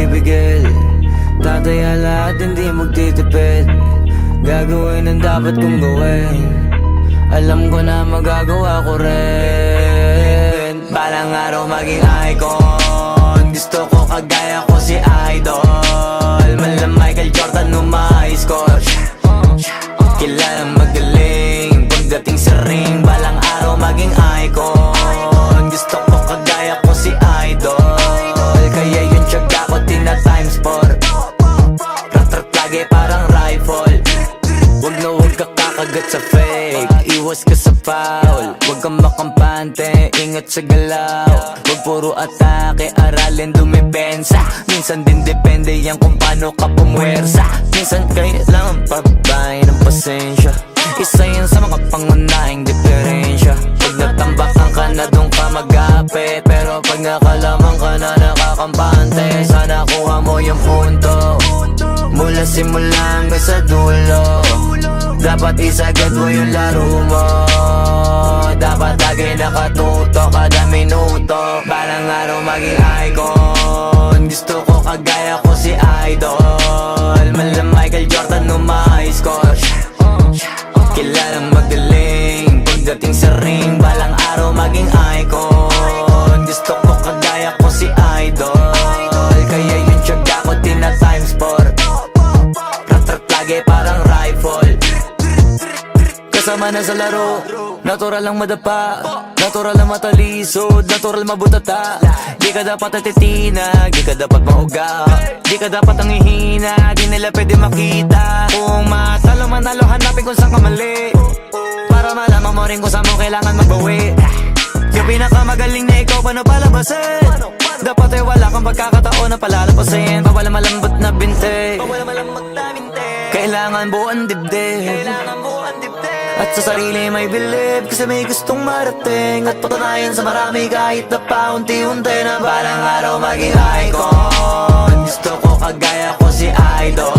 pipigil. Tataya lahat, hindi magtitipid. Gagawin ang dapat kong gawin. Alam ko na magagawa ko rin. Balang araw maging icon. Gusto ko kagaya ko si Idol. Mala Michael Jordan nung ma-high score. Kilalang magaling pagdating sa ring. Balang araw maging icon. Gusto ko kagaya ko si Idol. Kaya yun tiyaga ko tina times 4. Rat-rat lagi parang rifle. Huwag na huwag ka kakagat sa fake. Iwas ka sa foul. Huwag kang makampante, ingat sa galaw. Huwag puro atake, aralin dumipensa. Minsan din depende yan kung paano ka pumwersa. Minsan kailangan pabay ng pasensya. Isa yan sa mga pangunahing diferensya. Pag natambakan ka na doon ka mag-apit. Pero pag nakalaman ka na nakakampante, sana kuha mo yung punto. Mula simula hanggang sa dulo. Dapat isagad mo yung laro mo. Dapat lagi nakatuto kada minuto. Balang araw maging icon. Gusto ko kagaya ko si Idol. Mala Michael Jordan nung ma-high score. Kilalang magaling pagdating sa ring. Balang araw maging icon. Gusto ko kagaya ko si Idol. Kaya yun tiyaga ko tina times 4. Rat-rat lagi parang rifle. Kasama na sa laro, natural lang madapa, natural lang matalisod, natural mabutata. Di ka dapat natitinag, di ka dapat mauga, di ka dapat ang ihina, di nila pwede makita. Kung matalo manalo, hanapin kung saan ka mali, para malaman mo rin kung saan mo kailangan magbawi. Yung pinakamagaling na ikaw, paano palabasin? Dapat ay wala kang pagkakataon na palalapasin. Bawal malambot na binte, kailangan buuan dibdib. At sa sarili may bilib, kasi may gustong marating. At patunayan sa marami kahit na paunti-unti na balang araw maging icon. Gusto ko kagaya ko si Idol.